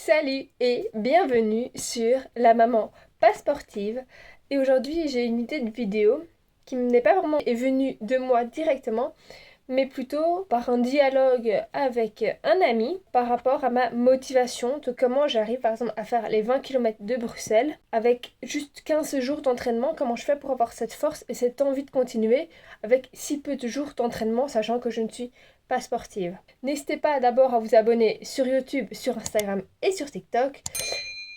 Salut et bienvenue sur La Maman Pas Sportive. Et aujourd'hui j'ai une idée de vidéo qui n'est pas vraiment venue de moi directement, mais plutôt par un dialogue avec un ami par rapport à ma motivation, de comment j'arrive par exemple à faire les 20 km de Bruxelles avec juste 15 jours d'entraînement, comment je fais pour avoir cette force et cette envie de continuer avec si peu de jours d'entraînement, sachant que je ne suis pas sportive. N'hésitez pas d'abord à vous abonner sur YouTube, sur Instagram et sur TikTok.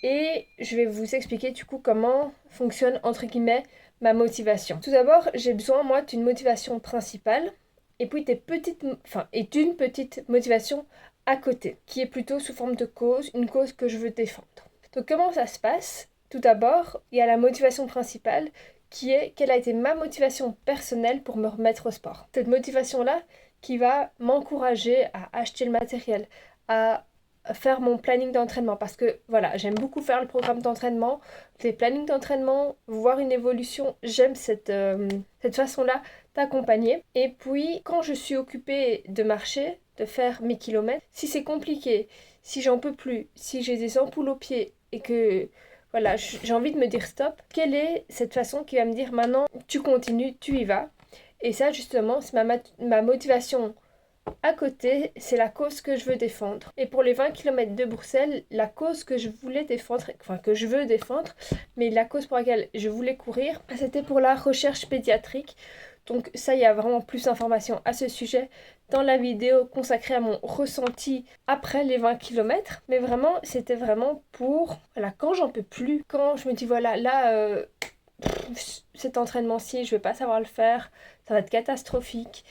Et je vais vous expliquer du coup comment fonctionne entre guillemets ma motivation. Tout d'abord, j'ai besoin moi d'une motivation principale et puis d'une petite motivation à côté, qui est plutôt sous forme de cause, une cause que je veux défendre. Donc comment ça se passe? Tout d'abord, il y a la motivation principale qui est quelle a été ma motivation personnelle pour me remettre au sport. Cette motivation-là qui va m'encourager à acheter le matériel, à faire mon planning d'entraînement parce que voilà, j'aime beaucoup faire le programme d'entraînement, les plannings d'entraînement, voir une évolution, j'aime cette façon-là d'accompagner. Et puis quand je suis occupée de marcher, de faire mes kilomètres, si c'est compliqué, si j'en peux plus, si j'ai des ampoules aux pieds et que voilà, j'ai envie de me dire stop, quelle est cette façon qui va me dire maintenant tu continues, tu y vas. Et ça justement, c'est ma motivation à côté, c'est la cause que je veux défendre. Et pour les 20 km de Bruxelles, la cause que je voulais défendre, enfin que je veux défendre, mais la cause pour laquelle je voulais courir, c'était pour la recherche pédiatrique. Donc ça, il y a vraiment plus d'informations à ce sujet dans la vidéo consacrée à mon ressenti après les 20 km. Mais vraiment, c'était vraiment pour, voilà, quand j'en peux plus, quand je me dis, voilà, là, cet entraînement-ci, je vais pas savoir le faire, ça va être catastrophique.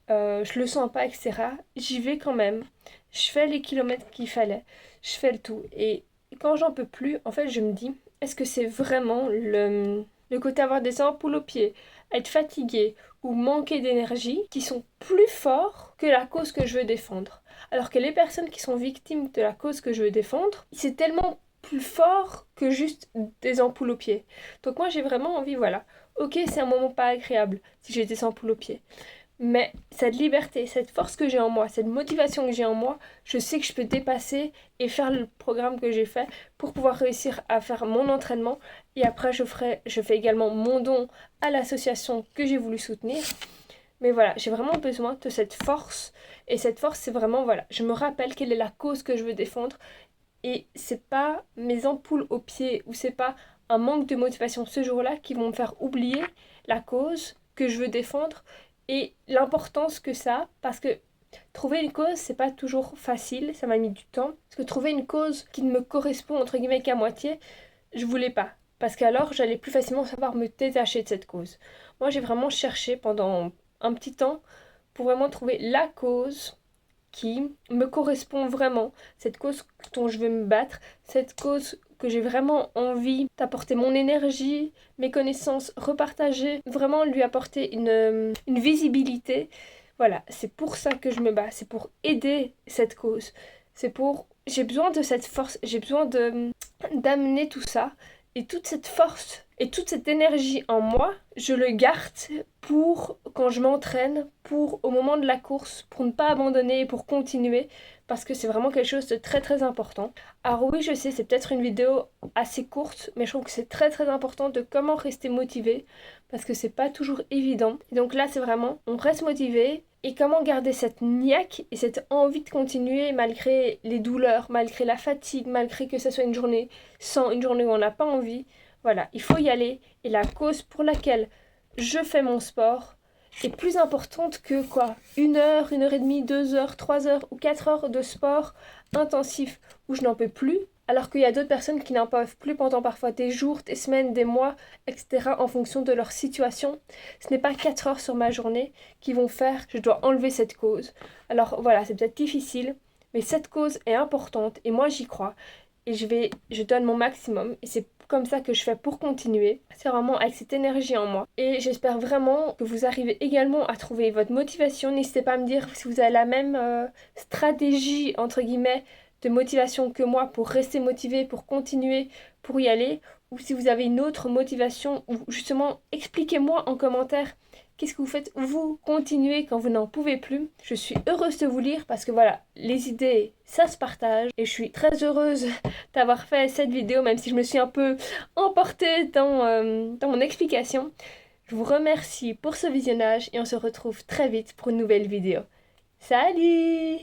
Je le sens pas, etc. J'y vais quand même. Je fais les kilomètres qu'il fallait. Je fais le tout. Et quand j'en peux plus, en fait, je me dis, est-ce que c'est vraiment le côté avoir des ampoules aux pieds, être fatigué ou manquer d'énergie qui sont plus forts que la cause que je veux défendre? Alors que les personnes qui sont victimes de la cause que je veux défendre, c'est tellement plus fort que juste des ampoules aux pieds. Donc moi, j'ai vraiment envie, voilà. Ok, c'est un moment pas agréable si j'ai des ampoules aux pieds. Mais cette liberté, cette force que j'ai en moi, cette motivation que j'ai en moi, je sais que je peux dépasser et faire le programme que j'ai fait pour pouvoir réussir à faire mon entraînement. Et après, je fais également mon don à l'association que j'ai voulu soutenir. Mais voilà, j'ai vraiment besoin de cette force. Et cette force, c'est vraiment, voilà, je me rappelle quelle est la cause que je veux défendre. Et c'est pas mes ampoules aux pieds ou c'est pas un manque de motivation ce jour-là qui vont me faire oublier la cause que je veux défendre et l'importance que ça a, parce que trouver une cause, c'est pas toujours facile, ça m'a mis du temps. Parce que trouver une cause qui ne me correspond entre guillemets qu'à moitié, je voulais pas. Parce qu'alors, j'allais plus facilement savoir me détacher de cette cause. Moi, j'ai vraiment cherché pendant un petit temps pour vraiment trouver la cause qui me correspond vraiment, cette cause dont je veux me battre, cette cause que j'ai vraiment envie d'apporter mon énergie, mes connaissances, repartager, vraiment lui apporter une visibilité. Voilà, c'est pour ça que je me bats, c'est pour aider cette cause. C'est pour... J'ai besoin de cette force, j'ai besoin d'amener tout ça et toute cette force et toute cette énergie en moi, je le garde pour quand je m'entraîne, pour au moment de la course, pour ne pas abandonner et pour continuer, parce que c'est vraiment quelque chose de très très important. Alors oui, je sais, c'est peut-être une vidéo assez courte, mais je trouve que c'est très très important de comment rester motivé, parce que c'est pas toujours évident. Et donc là, c'est vraiment, on reste motivé, et comment garder cette niaque et cette envie de continuer malgré les douleurs, malgré la fatigue, malgré que ce soit une journée sans, une journée où on n'a pas envie. Voilà, il faut y aller. Et la cause pour laquelle je fais mon sport est plus importante que quoi? 1 heure et demie, 2 heures, 3 heures ou 4 heures de sport intensif où je n'en peux plus. Alors qu'il y a d'autres personnes qui n'en peuvent plus pendant parfois des jours, des semaines, des mois, etc. en fonction de leur situation. Ce n'est pas 4 heures sur ma journée qui vont faire que je dois enlever cette cause. Alors voilà, c'est peut-être difficile, mais cette cause est importante et moi j'y crois. Et je donne mon maximum et c'est comme ça que je fais pour continuer. C'est vraiment avec cette énergie en moi. Et j'espère vraiment que vous arrivez également à trouver votre motivation. N'hésitez pas à me dire si vous avez la même stratégie, entre guillemets, de motivation que moi pour rester motivé, pour continuer, pour y aller. ou si vous avez une autre motivation, ou justement expliquez-moi en commentaire qu'est-ce que vous faites, vous continuez quand vous n'en pouvez plus. Je suis heureuse de vous lire parce que voilà, les idées, ça se partage. Et je suis très heureuse d'avoir fait cette vidéo, même si je me suis un peu emportée dans mon explication. Je vous remercie pour ce visionnage et on se retrouve très vite pour une nouvelle vidéo. Salut!